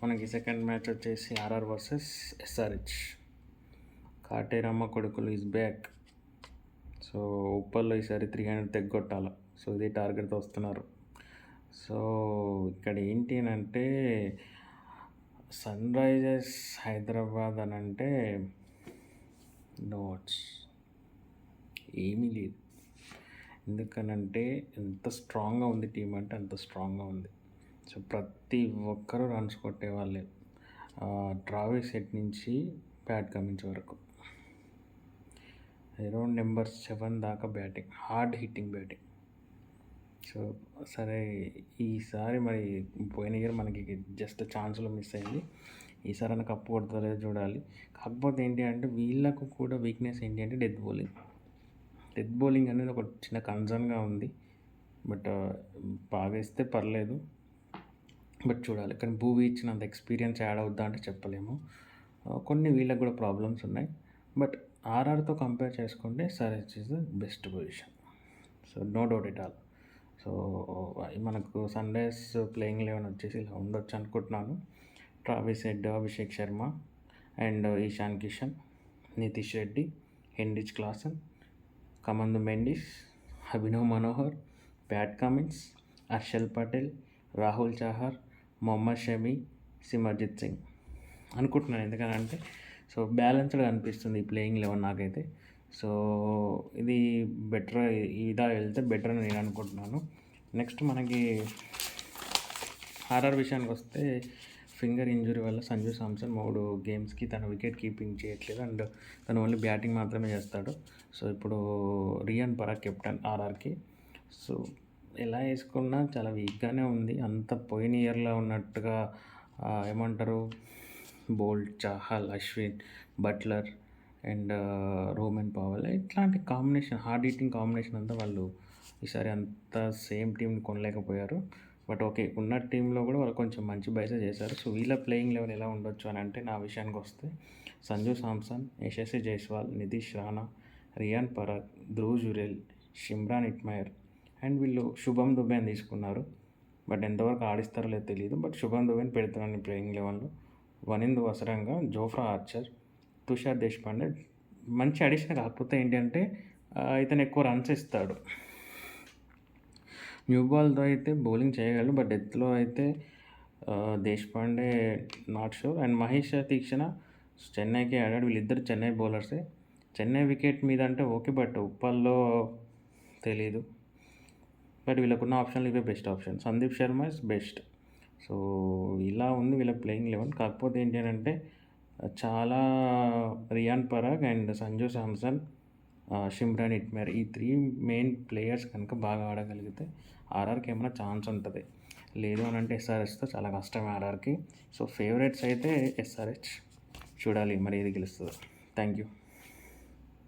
మనకి second match వచ్చేసి RR versus SRH. Kateramma కొడుకులు ఈజ్ బ్యాక్. సో ఉప్పల్లో ఈసారి 300 తెగ్గొట్టాల. సో ఇది టార్గెట్తో వస్తున్నారు. సో ఇక్కడ ఏంటి అని అంటే సన్ రైజర్స్ హైదరాబాద్ అని అంటే నోట్స్ ఏమీ లేదు. ఎందుకనంటే ఎంత స్ట్రాంగ్గా ఉంది టీం అంటే అంత స్ట్రాంగ్గా ఉంది. సో ప్రతి ఒక్కరూ రన్స్ కొట్టేవాళ్ళే, ట్రావిస్ హెడ్ నుంచి ప్యాట్ కమిన్స్ వరకు అరౌండ్ నెంబర్ 7 దాకా batting, hard hitting batting. So సరే ఈసారి మరి పోయిన ఇయర్ మనకి జస్ట్ ఛాన్స్లో మిస్ అయింది. ఈసారి అన్న కప్పు కొడతారో చూడాలి. కాకపోతే ఏంటి అంటే వీళ్ళకు కూడా వీక్నెస్ ఏంటి అంటే డెత్ బౌలింగ్ అనేది ఒక చిన్న కన్సర్న్గా ఉంది. బట్ బాగా ఇస్తే పర్లేదు, బట్ చూడాలి. కానీ భూవి ఇచ్చినంత ఎక్స్పీరియన్స్ యాడ్ అవుద్దా అంటే చెప్పలేము. కొన్ని వీళ్ళకి కూడా ప్రాబ్లమ్స్ ఉన్నాయి. బట్ ఆర్ఆర్తో కంపేర్ చేసుకుంటే SRH is the best position. So no doubt it all. So మనకు సన్ రైజర్స్ ప్లేయింగ్ 11 వచ్చేసి ఇలా ఉండొచ్చు అనుకుంటున్నాను. Travis Head, Abhishek Sharma and Ishan Kishan, Nitish Reddy, Heinrich Klaasen, Kamindu Mendis, Abhinav Manohar, Pat Cummins, Harshal Patel, Rahul Chahar, Mohammed Shami, Simarjeet Singh అనుకుంటున్నాను. ఎందుకంటే సో బ్యాలెన్స్డ్గా అనిపిస్తుంది ఈ ప్లేయింగ్ 11 నాకైతే. సో ఇది బెటర్, ఇదా వెళ్తే బెటర్ అని నేను అనుకుంటున్నాను. నెక్స్ట్ మనకి ఆర్ఆర్ విషయానికి వస్తే ఫింగర్ ఇంజురీ వల్ల సంజు సామ్సన్ 3 గేమ్స్కి తన వికెట్ కీపింగ్ చేయట్లేదు అండ్ తను ఓన్లీ బ్యాటింగ్ మాత్రమే చేస్తాడు. సో ఇప్పుడు రియాన్ పరాగ్ కెప్టెన్ ఆర్ఆర్కి. సో ఎలా వేసుకున్నా చాలా వీక్గానే ఉంది. అంత పోయిన ఇయర్లో ఉన్నట్టుగా ఏమంటారు Boult, Chahal, Ashwin, Buttler and Rovman Powell ఇట్లాంటి కాంబినేషన్, హార్డ్ హిట్టింగ్ కాంబినేషన్ అంతా వాళ్ళు ఈసారి అంతా సేమ్ టీంని కొనలేకపోయారు. బట్ ఓకే, ఉన్న టీంలో కూడా వాళ్ళు కొంచెం మంచి బైసే చేశారు. సో వీళ్ళ ప్లేయింగ్ లెవెల్ ఎలా ఉండొచ్చు అని అంటే నా విషయానికి వస్తే Sanju Samson, Yashasvi Jaiswal, Nitish Rana, Riyan Parag, Dhruv Jurel, Shimron Hetmyer and వీళ్ళు శుభం దుబేని తీసుకున్నారు. బట్ ఎంతవరకు ఆడిస్తారో లేదో తెలియదు. బట్ శుభం దుబేని పెడుతున్నాను ప్లేయింగ్ లెవెన్లో. వనిందు వసరంగా, జోఫ్రా ఆర్చర్, తుషార్ దేశపాండే మంచి అడిషన్. కాకపోతే ఏంటంటే ఇతను ఎక్కువ రన్స్ ఇస్తాడు. న్యూ బాల్తో అయితే బౌలింగ్ చేయగలడు, బట్ డెత్లో అయితే Deshpande not sure. And Mahesh Theekshana చెన్నైకి ఆడాడు. వీళ్ళిద్దరు చెన్నై బౌలర్సే. చెన్నై వికెట్ మీద అంటే ఓకే, బట్ ఉప్పల్లో తెలీదు. బట్ వీళ్ళకున్న ఆప్షన్లు ఇవే best option. Sandeep Sharma is best. So ఇలా ఉంది వీళ్ళ ప్లేయింగ్ 11. కాకపోతే ఏంటి అంటే చాలా Riyan Parag and Sanju Samson, Shimron Hetmyer ఈ 3 మెయిన్ ప్లేయర్స్ కనుక బాగా ఆడగలిగితే ఆర్ఆర్కి ఏమైనా ఛాన్స్ ఉంటుంది. లేదు అని అంటే ఎస్ఆర్హెచ్తో చాలా కష్టం ఆర్ఆర్కి. సో ఫేవరెట్స్ అయితే ఎస్ఆర్హెచ్. చూడాలి మరి ఏది గెలుస్తుందో. Thank you.